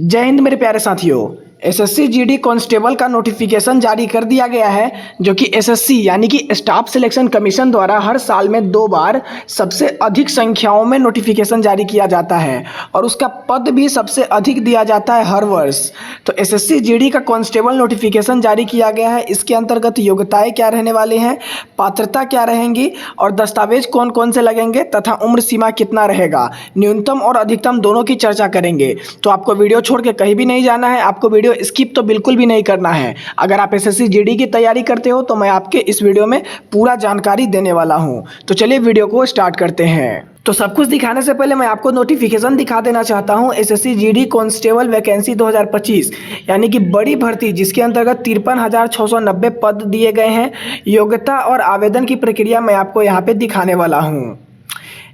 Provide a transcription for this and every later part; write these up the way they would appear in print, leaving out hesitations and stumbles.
जय हिंद मेरे प्यारे साथियों। एसएससी जीडी कांस्टेबल का नोटिफिकेशन जारी कर दिया गया है, जो कि एसएससी यानी कि स्टाफ सिलेक्शन कमीशन द्वारा हर साल में 2 बार सबसे अधिक संख्याओं में नोटिफिकेशन जारी किया जाता है और उसका पद भी सबसे अधिक दिया जाता है हर वर्ष। तो एसएससी जीडी का कांस्टेबल नोटिफिकेशन जारी किया गया है। इसके अंतर्गत योग्यताएं क्या रहने वाले हैं, पात्रता क्या रहेंगी और दस्तावेज कौन कौन से लगेंगे तथा उम्र सीमा कितना रहेगा, न्यूनतम और अधिकतम दोनों की चर्चा करेंगे। तो आपको वीडियो छोड़ के कहीं भी नहीं जाना है, आपको वीडियो स्किप तो बिल्कुल भी नहीं करना है। अगर आप एसएससी जीडी की तैयारी करते हो तो मैं आपके इस वीडियो में पूरा जानकारी देने वाला हूं। तो चलिए वीडियो को स्टार्ट करते हैं। तो सब कुछ दिखाने से पहले मैं आपको नोटिफिकेशन दिखा देना चाहता हूं। एसएससी जीडी कांस्टेबल वैकेंसी 2025 यानी कि बड़ी भर्ती, जिसके अंतर्गत 53,690 पद दिए गए हैं। योग्यता और आवेदन की प्रक्रिया मैं आपको यहाँ पे दिखाने वाला हूँ।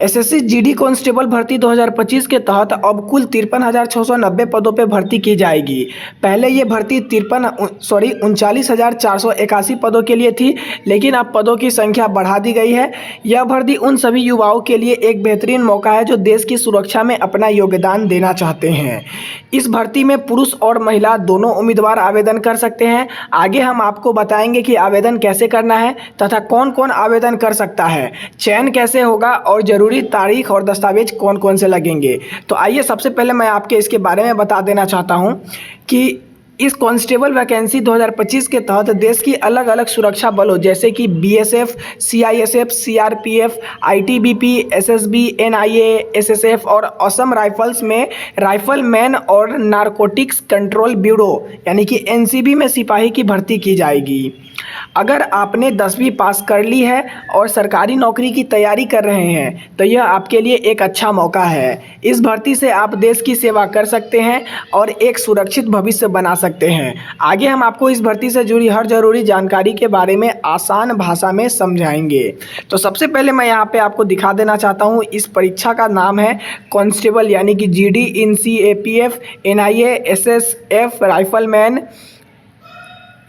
एसएससी जीडी कांस्टेबल भर्ती 2025 के तहत अब कुल 53,690 पदों पे भर्ती की जाएगी। पहले ये भर्ती 39,481 पदों के लिए थी, लेकिन अब पदों की संख्या बढ़ा दी गई है। यह भर्ती उन सभी युवाओं के लिए एक बेहतरीन मौका है जो देश की सुरक्षा में अपना योगदान देना चाहते हैं। इस भर्ती में पुरुष और महिला दोनों उम्मीदवार आवेदन कर सकते हैं। आगे हम आपको बताएंगे कि आवेदन कैसे करना है तथा कौन कौन आवेदन कर सकता है, चयन कैसे होगा और जरूरी तारीख और दस्तावेज कौन कौन से लगेंगे। तो आइए सबसे पहले मैं आपके इसके बारे में बता देना चाहता हूं कि इस कांस्टेबल वैकेंसी 2025 के तहत देश की अलग अलग सुरक्षा बलों जैसे कि BSF, CISF, CRPF, ITBP, SSB, NIA, SSF और असम राइफल्स में राइफलमैन और नारकोटिक्स कंट्रोल ब्यूरो यानी कि एनसीबी में सिपाही की भर्ती की जाएगी। अगर आपने 10वीं पास कर ली है और सरकारी नौकरी की तैयारी कर रहे हैं तो यह आपके लिए एक अच्छा मौका है। इस भर्ती से आप देश की सेवा कर सकते हैं और एक सुरक्षित भविष्य बना सकते हैं। आगे हम आपको इस भर्ती से जुड़ी हर जरूरी जानकारी के बारे में आसान भाषा में समझाएंगे। तो सबसे पहले मैं यहाँ पे आपको दिखा देना चाहता हूँ, इस परीक्षा का नाम है कांस्टेबल यानी कि जीडी इन CAPF, NIA, SSF, rifleman,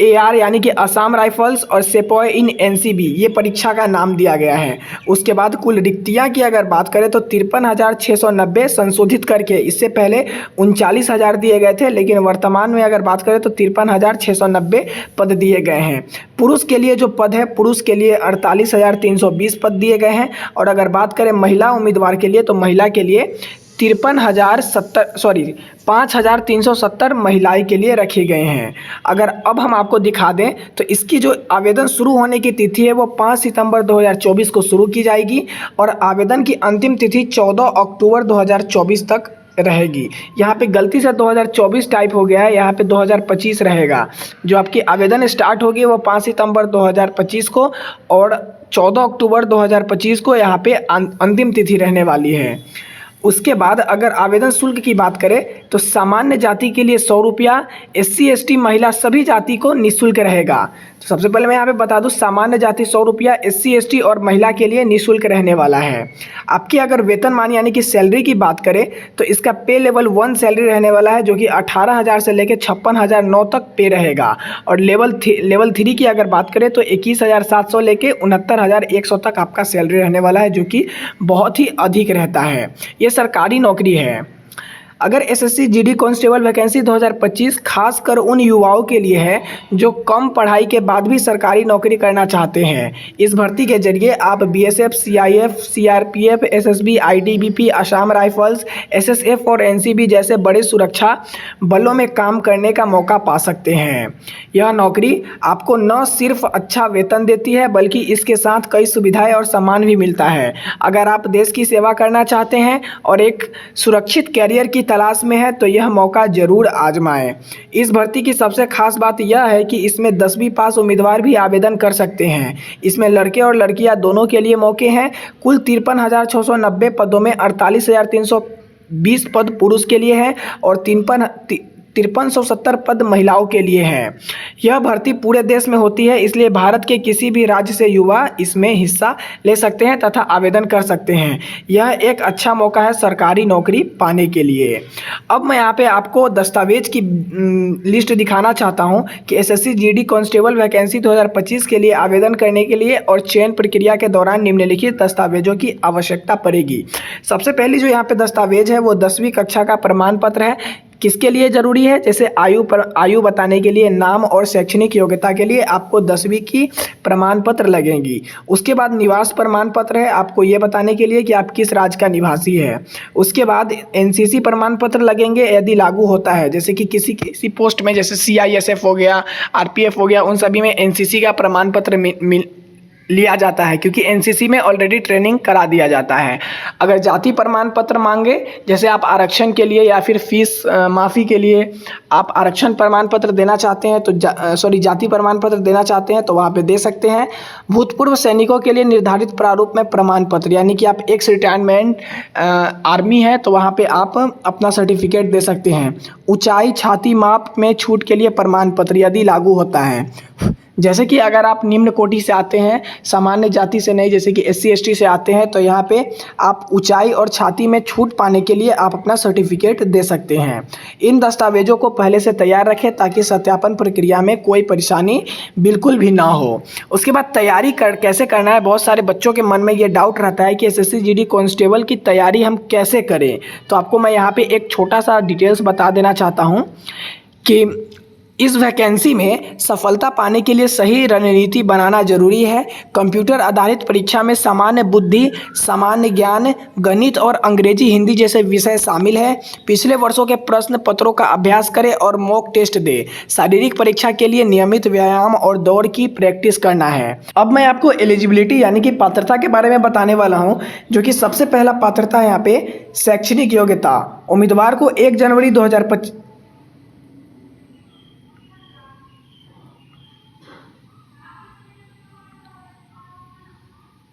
AR यानी कि असम राइफल्स और सेपॉय इन एनसीबी, ये परीक्षा का नाम दिया गया है। उसके बाद कुल रिक्तियां की अगर बात करें तो 53,690 संशोधित करके, इससे पहले 39,000 दिए गए थे, लेकिन वर्तमान में अगर बात करें तो 53,690 पद दिए गए हैं। पुरुष के लिए जो पद है, पुरुष के लिए 48,320 पद दिए गए हैं और अगर बात करें महिला उम्मीदवार के लिए तो महिला के लिए 5,370 महिलाएं के लिए रखे गए हैं। अगर अब हम आपको दिखा दें तो इसकी जो आवेदन शुरू होने की तिथि है वो 5 सितंबर 2024 को शुरू की जाएगी और आवेदन की अंतिम तिथि 14 अक्टूबर 2024 तक रहेगी। यहाँ पे गलती से 2024 टाइप हो गया है, यहाँ पे 2025 रहेगा। जो आपकी आवेदन स्टार्ट होगी वो 5 सितंबर 2025 को और 14 अक्टूबर 2025 को यहाँ पे अंतिम तिथि रहने वाली है। उसके बाद अगर आवेदन शुल्क की बात करें तो सामान्य जाति के लिए 100 रुपया, एससी एसटी महिला सभी जाति को निःशुल्क रहेगा। तो सबसे पहले मैं यहाँ पे बता दूं, सामान्य जाति 100 रुपया, एससी एसटी और महिला के लिए निःशुल्क रहने वाला है। आपकी अगर वेतनमान यानी कि सैलरी की बात करें तो इसका पे लेवल 1 सैलरी रहने वाला है, जो कि 18,000 से लेकर 56,009 तक पे रहेगा। और लेवल 3 की अगर बात करें तो 21,700 लेके 69,100 तक आपका सैलरी रहने वाला है, जो कि बहुत ही अधिक रहता है। ये सरकारी नौकरी है। अगर एसएससी जीडी कांस्टेबल वैकेंसी 2025 खासकर उन युवाओं के लिए है जो कम पढ़ाई के बाद भी सरकारी नौकरी करना चाहते हैं। इस भर्ती के जरिए आप BSF, CIF, CRPF, SSB, ITBP, Assam rifles, SSF और एनसीबी जैसे बड़े सुरक्षा बलों में काम करने का मौका पा सकते हैं। यह नौकरी आपको न सिर्फ अच्छा वेतन देती है बल्कि इसके साथ कई सुविधाएं और सम्मान भी मिलता है। अगर आप देश की सेवा करना चाहते हैं और एक सुरक्षित कैरियर की तलाश में है तो यह मौका जरूर आजमाएं। इस भर्ती की सबसे खास बात यह है कि इसमें 10वीं पास उम्मीदवार भी आवेदन कर सकते हैं। इसमें लड़के और लड़कियां दोनों के लिए मौके हैं। कुल 53,690 पदों में 48,320 पद पुरुष के लिए हैं और 5370 पद महिलाओं के लिए हैं। यह भर्ती पूरे देश में होती है, इसलिए भारत के किसी भी राज्य से युवा इसमें हिस्सा ले सकते हैं तथा आवेदन कर सकते हैं। यह एक अच्छा मौका है सरकारी नौकरी पाने के लिए। अब मैं यहाँ पे आपको दस्तावेज की लिस्ट दिखाना चाहता हूँ कि एसएससी जीडी कांस्टेबल वैकेंसी 2025 के लिए आवेदन करने के लिए और चयन प्रक्रिया के दौरान निम्नलिखित दस्तावेजों की आवश्यकता पड़ेगी। सबसे पहली जो यहाँ पे दस्तावेज है वो 10वीं कक्षा का प्रमाण पत्र है किसके लिए ज़रूरी है? जैसे आयु बताने के लिए, नाम और शैक्षणिक योग्यता के लिए आपको 10वीं की प्रमाण पत्र लगेंगी। उसके बाद निवास प्रमाण पत्र है, आपको ये बताने के लिए कि आप किस राज्य का निवासी है। उसके बाद एनसीसी प्रमाण पत्र लगेंगे यदि लागू होता है, जैसे कि किसी पोस्ट में जैसे सीआईएसएफ हो गया, आरपीएफ हो गया, उन सभी में एनसीसी का प्रमाण पत्र लिया जाता है, क्योंकि एनसीसी में ऑलरेडी ट्रेनिंग करा दिया जाता है। अगर जाति प्रमाण पत्र मांगे, जैसे आप आरक्षण के लिए या फिर फीस माफ़ी के लिए आप आरक्षण प्रमाण पत्र देना चाहते हैं तो जाति प्रमाण पत्र देना चाहते हैं तो वहाँ पे दे सकते हैं। भूतपूर्व सैनिकों के लिए निर्धारित प्रारूप में प्रमाण पत्र, यानी कि आप एक्स रिटायरमेंट आर्मी है तो वहाँ पे आप अपना सर्टिफिकेट दे सकते हैं। ऊंचाई छाती माप में छूट के लिए प्रमाण पत्र यदि लागू होता है, जैसे कि अगर आप निम्न कोटि से आते हैं, सामान्य जाति से नहीं, जैसे कि एससी एसटी से आते हैं, तो यहाँ पे आप ऊंचाई और छाती में छूट पाने के लिए आप अपना सर्टिफिकेट दे सकते हैं। इन दस्तावेजों को पहले से तैयार रखें ताकि सत्यापन प्रक्रिया में कोई परेशानी बिल्कुल भी ना हो। उसके बाद तैयारी कैसे करना है, बहुत सारे बच्चों के मन में ये डाउट रहता है कि एसएससी जीडी कांस्टेबल की तैयारी हम कैसे करें। तो आपको मैं यहाँ पे एक छोटा सा डिटेल्स बता देना चाहता हूँ कि इस वैकेंसी में सफलता पाने के लिए सही रणनीति बनाना जरूरी है। कंप्यूटर आधारित परीक्षा में सामान्य बुद्धि, सामान्य ज्ञान, गणित और अंग्रेजी हिंदी जैसे विषय शामिल है। पिछले वर्षों के प्रश्न पत्रों का अभ्यास करें और मॉक टेस्ट दें। शारीरिक परीक्षा के लिए नियमित व्यायाम और दौड़ की प्रैक्टिस करना है। अब मैं आपको एलिजिबिलिटी यानी कि पात्रता के बारे में बताने वाला हूँ, जो कि सबसे पहला पात्रता है यहाँ पे शैक्षणिक योग्यता। उम्मीदवार को 1 जनवरी 2025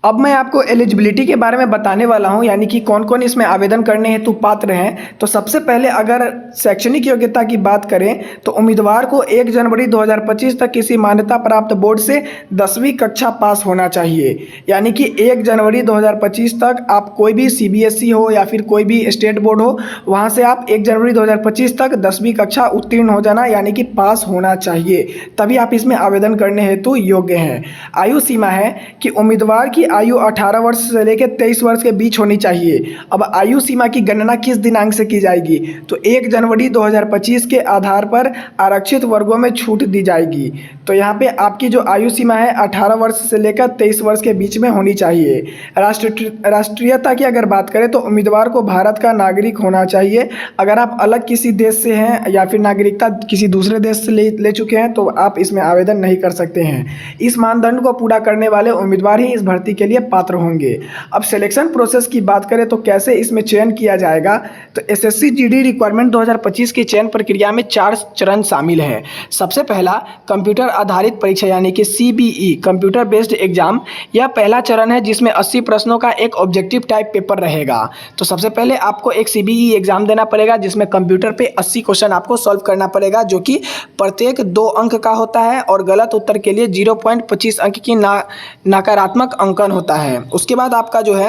अब मैं आपको एलिजिबिलिटी के बारे में बताने वाला हूं, यानी कि कौन कौन इसमें आवेदन करने हेतु पात्र हैं। तो सबसे पहले अगर शैक्षणिक योग्यता की बात करें तो उम्मीदवार को 1 जनवरी 2025 तक किसी मान्यता प्राप्त बोर्ड से 10वीं कक्षा पास होना चाहिए। यानी कि 1 जनवरी 2025 तक आप कोई भी सीबीएसई हो या फिर कोई भी स्टेट बोर्ड हो, वहाँ से आप 1 जनवरी 2025 तक 10वीं कक्षा उत्तीर्ण हो जाना, यानी कि पास होना चाहिए, तभी आप इसमें आवेदन करने हेतु योग्य हैं। आयु सीमा है कि उम्मीदवार की आयु 18 वर्ष से लेकर 23 वर्ष के बीच होनी चाहिए। अब आयु सीमा की गणना किस दिनांक से की जाएगी? तो 1 जनवरी 2025 के आधार पर आरक्षित वर्गों में छूट दी जाएगी। तो यहाँ पे आपकी जो आयु सीमा है 18 वर्ष से लेकर 23 वर्ष के बीच में होनी चाहिए। राष्ट्रीयता की अगर बात करें तो उम्मीदवार को भारत का नागरिक होना चाहिए। अगर आप अलग किसी देश से हैं या फिर नागरिकता किसी दूसरे देश से ले चुके हैं तो आप इसमें आवेदन नहीं कर सकते हैं। इस मानदंड को पूरा करने वाले उम्मीदवार ही इस भर्ती के लिए पात्र होंगे। अब सिलेक्शन प्रोसेस की बात करें तो कैसे इसमें चयन किया जाएगा, तो एसएससी जीडी रिक्वायरमेंट 2025 की चयन प्रक्रिया में 4 चरण शामिल है। सबसे पहला कंप्यूटर आधारित परीक्षा यानी कि सीबीई कंप्यूटर बेस्ड एग्जाम, यह पहला चरण है जिसमें 80 प्रश्नों का एक ऑब्जेक्टिव टाइप पेपर रहेगा। तो सबसे पहले आपको एक सीबीई एग्जाम देना पड़ेगा जिसमें कंप्यूटर पे 80 क्वेश्चन आपको सॉल्व करना पड़ेगा, जो कि प्रत्येक 2 अंक का होता है और गलत उत्तर के लिए 0.25 अंक की नकारात्मक अंकन होता है। उसके बाद आपका जो है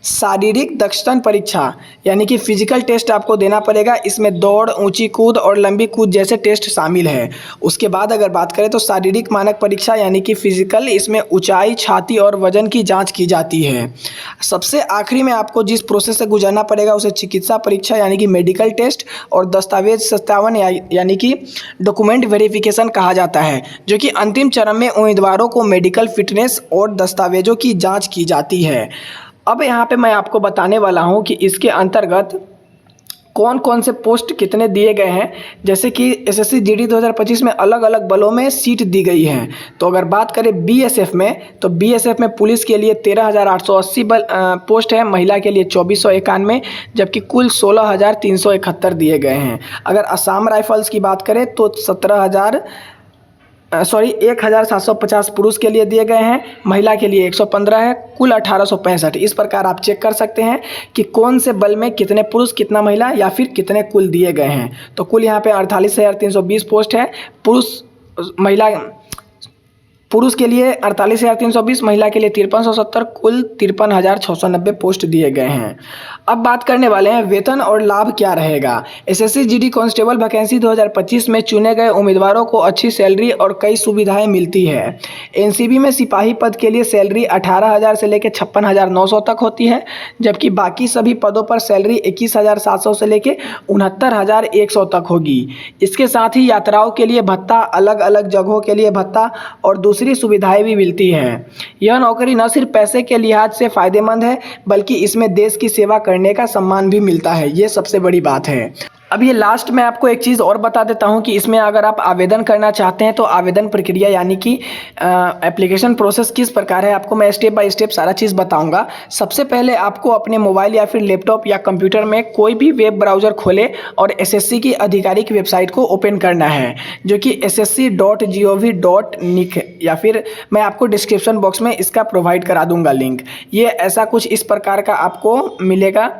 शारीरिक दक्षता परीक्षा यानी कि फिजिकल टेस्ट आपको देना पड़ेगा। इसमें दौड़, ऊंची कूद और लंबी कूद जैसे टेस्ट शामिल है। उसके बाद अगर बात करें तो शारीरिक मानक परीक्षा यानी कि फिजिकल, इसमें ऊंचाई, छाती और वजन की जांच की जाती है। सबसे आखिरी में आपको जिस प्रोसेस से गुजरना पड़ेगा उसे चिकित्सा परीक्षा यानी कि मेडिकल टेस्ट और दस्तावेज सत्यापन यानी कि डॉक्यूमेंट वेरिफिकेशन कहा जाता है, जो कि अंतिम चरण में उम्मीदवारों को मेडिकल फिटनेस और दस्तावेजों की जाँच की जाती है। अब यहाँ पे मैं आपको बताने वाला हूँ कि इसके अंतर्गत कौन कौन से पोस्ट कितने दिए गए हैं। जैसे कि एसएससी जीडी 2025 में अलग अलग बलों में सीट दी गई हैं। तो अगर बात करें बीएसएफ में, तो बीएसएफ में पुलिस के लिए 13,880 पोस्ट है, महिला के लिए 2,491, जबकि कुल 16,371 दिए गए हैं। अगर असम राइफल्स की बात करें तो 1,750 पुरुष के लिए दिए गए हैं, महिला के लिए 115 है, कुल 1,865। इस प्रकार आप चेक कर सकते हैं कि कौन से बल में कितने पुरुष, कितना महिला या फिर कितने कुल दिए गए हैं। तो कुल यहाँ पे 48,320 पोस्ट है। पुरुष महिला पुरुष के लिए 48,320, महिला के लिए 5370, कुल 53,690 पोस्ट दिए गए हैं। अब बात करने वाले हैं वेतन और लाभ क्या रहेगा। एसएससी जीडी कांस्टेबल वैकेंसी 2025 में चुने गए उम्मीदवारों को अच्छी सैलरी और कई सुविधाएं मिलती है। एनसीबी में सिपाही पद के लिए सैलरी 18,000 से लेकर 56,900 तक होती है, जबकि बाकी सभी पदों पर सैलरी 21,700 से लेकर 69,100 तक होगी। इसके साथ ही यात्राओं के लिए भत्ता, अलग अलग जगहों के लिए भत्ता और दूसरी सुविधाएं भी मिलती हैं। यह नौकरी न सिर्फ पैसे के लिहाज से फ़ायदेमंद है, बल्कि इसमें देश की सेवा करने का सम्मान भी मिलता है। ये सबसे बड़ी बात है। अब ये लास्ट में आपको एक चीज़ और बता देता हूँ कि इसमें अगर आप आवेदन करना चाहते हैं तो आवेदन प्रक्रिया यानी कि एप्लीकेशन प्रोसेस किस प्रकार है, आपको मैं स्टेप बाय स्टेप सारा चीज़ बताऊँगा। सबसे पहले आपको अपने मोबाइल या फिर लैपटॉप या कंप्यूटर में कोई भी वेब ब्राउज़र खोले और एसएससी की आधिकारिक वेबसाइट को ओपन करना है, जो कि ssc.gov.nic, या फिर मैं आपको डिस्क्रिप्शन बॉक्स में इसका प्रोवाइड करा दूंगा लिंक। ये ऐसा कुछ इस प्रकार का आपको मिलेगा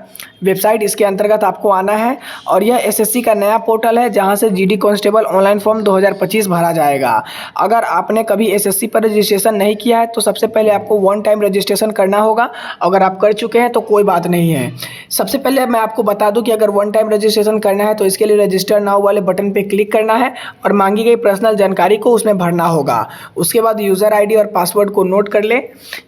वेबसाइट। इसके अंतर्गत आपको आना है और यह एसएससी का नया पोर्टल है जहां से जीडी कांस्टेबल ऑनलाइन फॉर्म 2025 भरा जाएगा। अगर आपने कभी एसएससी पर रजिस्ट्रेशन नहीं किया है तो सबसे पहले आपको वन टाइम रजिस्ट्रेशन करना होगा। अगर आप कर चुके हैं तो कोई बात नहीं है। सबसे पहले मैं आपको बता दूं कि अगर वन टाइम रजिस्ट्रेशन करना है तो इसके लिए रजिस्टर नाउ वाले बटन पर क्लिक करना है और मांगी गई पर्सनल जानकारी को उसमें भरना होगा। उसके बाद यूज़र आईडी और पासवर्ड को नोट कर ले।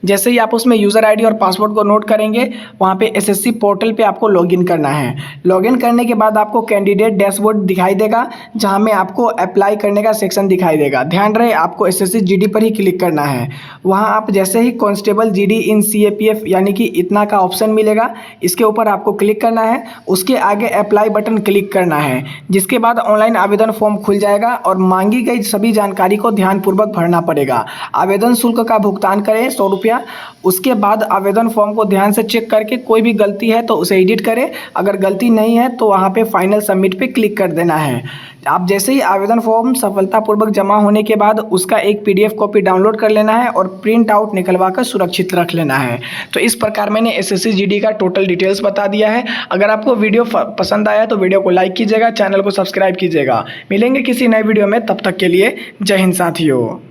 जैसे ही आप उसमें यूज़र आईडी और पासवर्ड को नोट करेंगे, वहाँ पे एसएससी पोर्टल पे आपको लॉगिन करना है। लॉगिन करने के बाद आपको कैंडिडेट डैशबोर्ड दिखाई देगा, जहाँ में आपको अप्लाई करने का सेक्शन दिखाई देगा। ध्यान रहे आपको एसएससी जीडी पर ही क्लिक करना है। वहाँ आप जैसे ही कांस्टेबल जीडी इन सीएपीएफ यानी कि इतना का ऑप्शन मिलेगा, इसके ऊपर आपको क्लिक करना है। उसके आगे अप्लाई बटन क्लिक करना है, जिसके बाद ऑनलाइन आवेदन फॉर्म खुल जाएगा और मांगी गई सभी जानकारी को ध्यानपूर्वक भरना पड़ेगा। आवेदन शुल्क का भुगतान करें 100 रुपया। उसके बाद आवेदन फॉर्म को ध्यान से चेक करके कोई भी गलती है तो उसे एडिट करें। अगर गलती नहीं है तो वहाँ पे फाइनल सबमिट पे क्लिक कर देना है। आप जैसे ही आवेदन फॉर्म सफलतापूर्वक जमा होने के बाद उसका एक पीडीएफ कॉपी डाउनलोड कर लेना है और प्रिंट आउट निकलवा कर सुरक्षित रख लेना है। तो इस प्रकार मैंने एसएससी जीडी का टोटल डिटेल्स बता दिया है। अगर आपको वीडियो पसंद आया तो वीडियो को लाइक कीजिएगा, चैनल को सब्सक्राइब कीजिएगा। मिलेंगे किसी नए वीडियो में, तब तक के लिए जय हिंद साथियों।